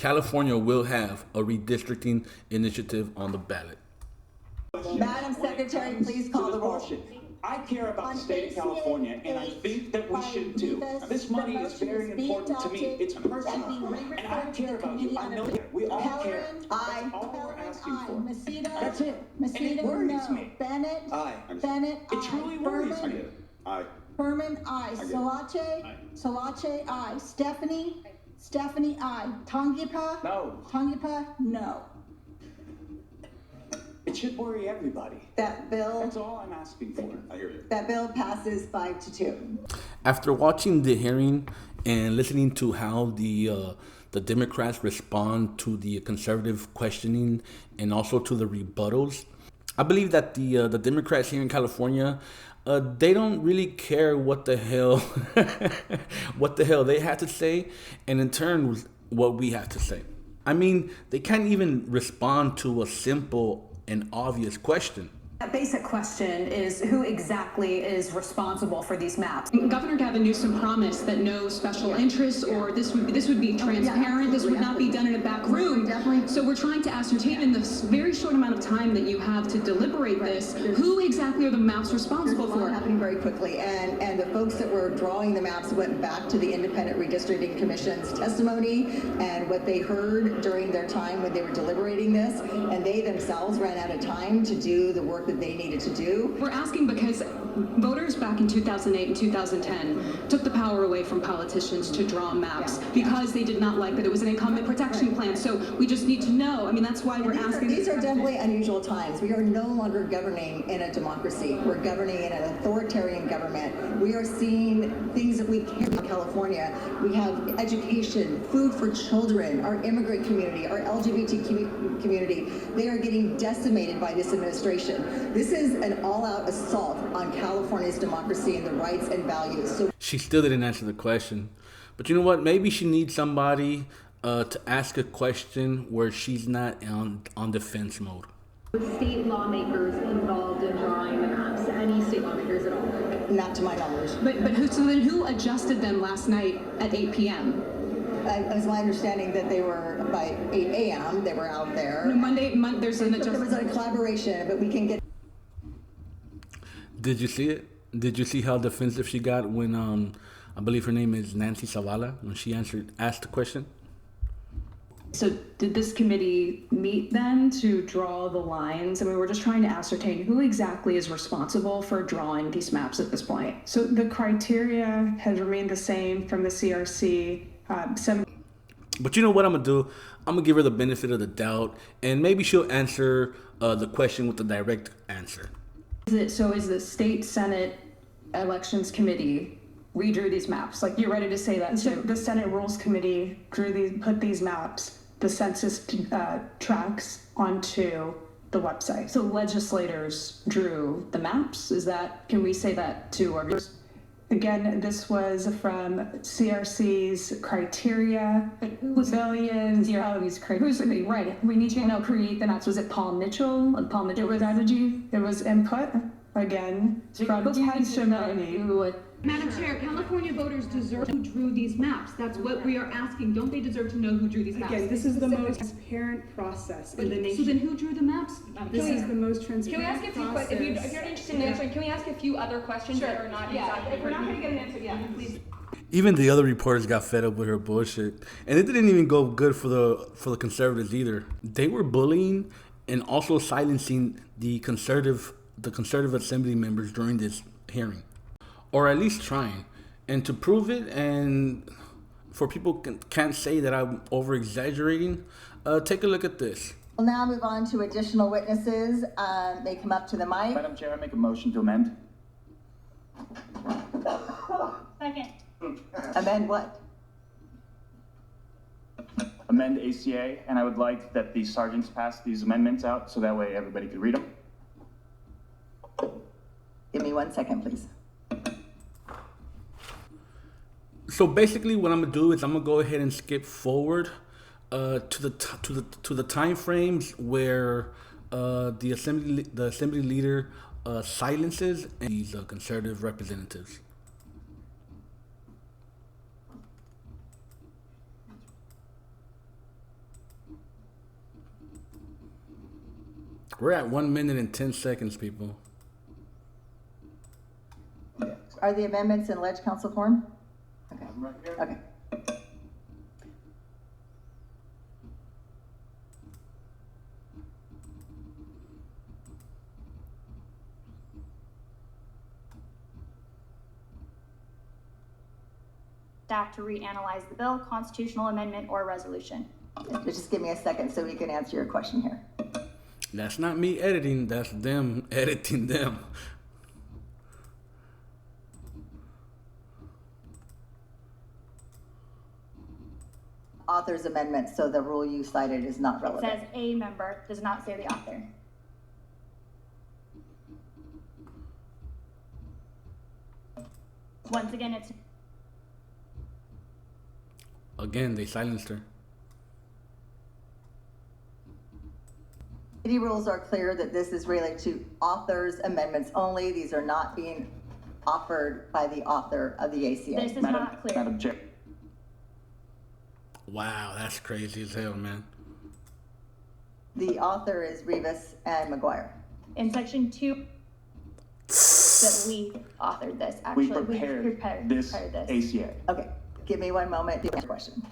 California will have a redistricting initiative on the ballot. Madam Secretary, please call the roll. I care about the state of California, and I think that we should too. Now, this money is very important to me. It's personal, and I care about you. I know that. We all care. Aye. That's all we're asking for. Macedo. That's it. And it worries me. Bennett. Aye. Bennett. It truly worries me. Aye. Furman. Aye. Salache. Salache. Aye. Stephanie. Stephanie. Aye. Tongipa. No. Tongipa. No. It should worry everybody. That bill. That's all I'm asking for. I hear you. That bill passes 5-2. After watching the hearing and listening to how the Democrats respond to the conservative questioning and also to the rebuttals, I believe that the Democrats here in California, they don't really care what the hell they have to say, and in turn what we have to say. I mean, they can't even respond to a simple and obvious question. A basic question is who exactly is responsible for these maps? Governor Gavin Newsom promised that no special interests or this would be transparent. This would not be done in a back room. Definitely. So we're trying to ascertain in this very short amount of time that you have to deliberate this, who exactly are the maps responsible for? Happening very quickly, and the folks that were drawing the maps went back to the Independent Redistricting Commission's testimony and what they heard during their time when they were deliberating this, and they themselves ran out of time to do the work that they needed to do. We're asking because voters back in 2008 and 2010 took the power away from politicians to draw maps because they did not like that it was an incumbent protection plan. So we just need to know. I mean, that's why we're asking. These are definitely unusual times. We are no longer governing in a democracy. We're governing in an authoritarian government. We are seeing things that we care about California. We have education, food for children, our immigrant community, our LGBT community. They are getting decimated by this administration. This is an all-out assault on California's democracy and the rights and values. So She still didn't answer the question. But you know what? Maybe she needs somebody to ask a question where she's not on defense mode. State lawmakers involved in drawing the maps? Any state lawmakers at all? not to my knowledge. But who adjusted them last night at 8 p.m.? It was my understanding that they were by 8 a.m. they were out there. No, Monday there's an There was a collaboration, but we can get. Did you see it? Did you see how defensive she got when I believe her name is Nancy Zavala, when she asked the question? So did this committee meet then to draw the lines? I mean, we're just trying to ascertain who exactly is responsible for drawing these maps at this point. So the criteria has remained the same from the CRC. But you know what I'm going to do? I'm going to give her the benefit of the doubt, and maybe she'll answer the question with a direct answer. Is the state Senate elections committee redrew these maps? Like, you're ready to say that too? The Senate Rules Committee put these maps, the census tracks, onto the website. So legislators drew the maps? Can we say that to our viewers? Again, this was from CRC's criteria. Billions. Right. We need to know create the maps. Was it Paul Mitchell and Paul Mitchell strategy? It was input again from Shimoni. Madam Chair, California voters deserve who drew these maps. That's what we are asking. Don't they deserve to know who drew these maps? Again, this is the most transparent process in the nation. So then who drew the maps? This is the most transparent Can we ask a few questions? If you're interested in answering, can we ask a few other questions that are not exactly? If we're not going to get an answer, please. Even the other reporters got fed up with her bullshit, and it didn't even go good for the conservatives either. They were bullying and also silencing the conservative assembly members during this hearing, or at least trying. And to prove it, and for people can't say that I'm over exaggerating, take a look at this. We'll now move on to additional witnesses. They come up to the mic. Madam Chair, I make a motion to amend. Second. Amend what? Amend ACA, and I would like that the sergeants pass these amendments out so that way everybody could read them. Give me 1 second, please. So basically, what I'm gonna do is I'm gonna go ahead and skip forward to the time frames where the assembly leader silences these conservative representatives. We're at 1 minute and 10 seconds, people. Are the amendments in ledge council form? Okay. Right here. Okay. Staff to reanalyze the bill, constitutional amendment, or resolution. Just give me a second so we can answer your question here. That's not me editing, that's them editing them. Author's amendment, so the rule you cited is not It relevant. says a member, does not say the author. Once again, it's Again, they silenced her. Committee rules are clear that this is related to author's amendments only. These are not being offered by the author of the ACA. this is not clear. Madam Chair. Wow, that's crazy as hell, man. The author is Rivas and McGuire. In section 2, that we authored this. We Actually, prepared this ACA. Okay, give me one moment to answer the question.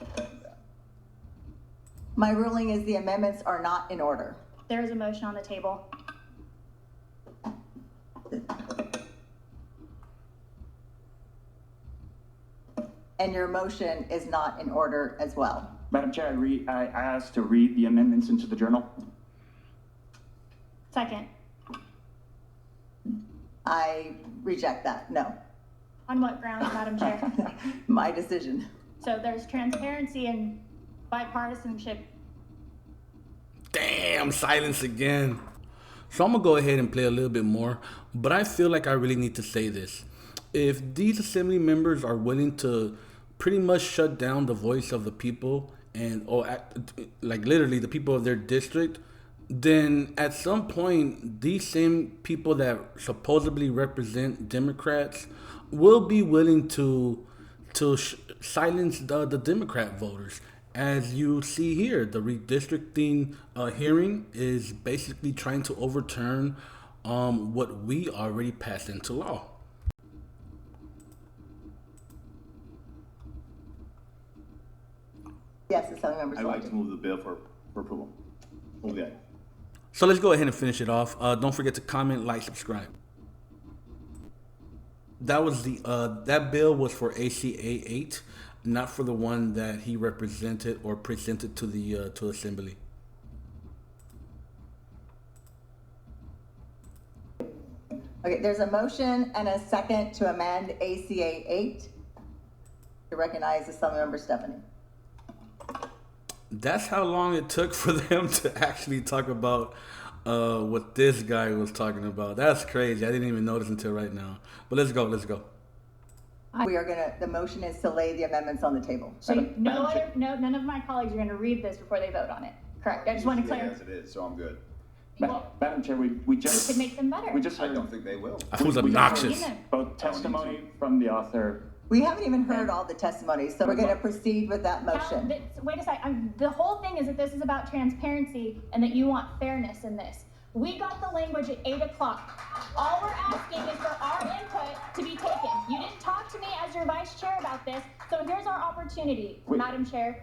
My ruling is the amendments are not in order. There is a motion on the table. And your motion is not in order as well. Madam Chair, I asked to read the amendments into the journal. Second. I reject that, no. On what grounds, Madam Chair? My decision. So there's transparency and bipartisanship. Damn, silence again. So I'm gonna go ahead and play a little bit more, but I feel like I really need to say this. If these assembly members are willing to pretty much shut down the voice of the people and like literally the people of their district, then at some point these same people that supposedly represent Democrats will be willing to silence the Democrat voters. As you see here, the redistricting hearing is basically trying to overturn what we already passed into law. Yes, the Assembly members. I'd like to move the bill for approval. Move that. So let's go ahead and finish it off. Don't forget to comment, like, subscribe. That was that bill was for ACA 8, not for the one that he represented or presented to the to Assembly. Okay, there's a motion and a second to amend ACA 8 to recognize Assemblymember Stephanie. That's how long it took for them to actually talk about what this guy was talking about. That's crazy. I didn't even notice until right now. But let's go. We are the motion is to lay the amendments on the table. So none of my colleagues are gonna read this before they vote on it. Correct, I just want to clarify. As it is, so I'm good. Madam Chair, we We just could make them better. we just I heard don't think they will. That was we obnoxious. both testimony from the author. We haven't even heard all the testimonies, so we're going to proceed with that motion. Wait a second, the whole thing is that this is about transparency and that you want fairness in this. We got the language at 8 o'clock. All we're asking is for our input to be taken. You didn't talk to me as your vice chair about this, so here's our opportunity, Madam Chair.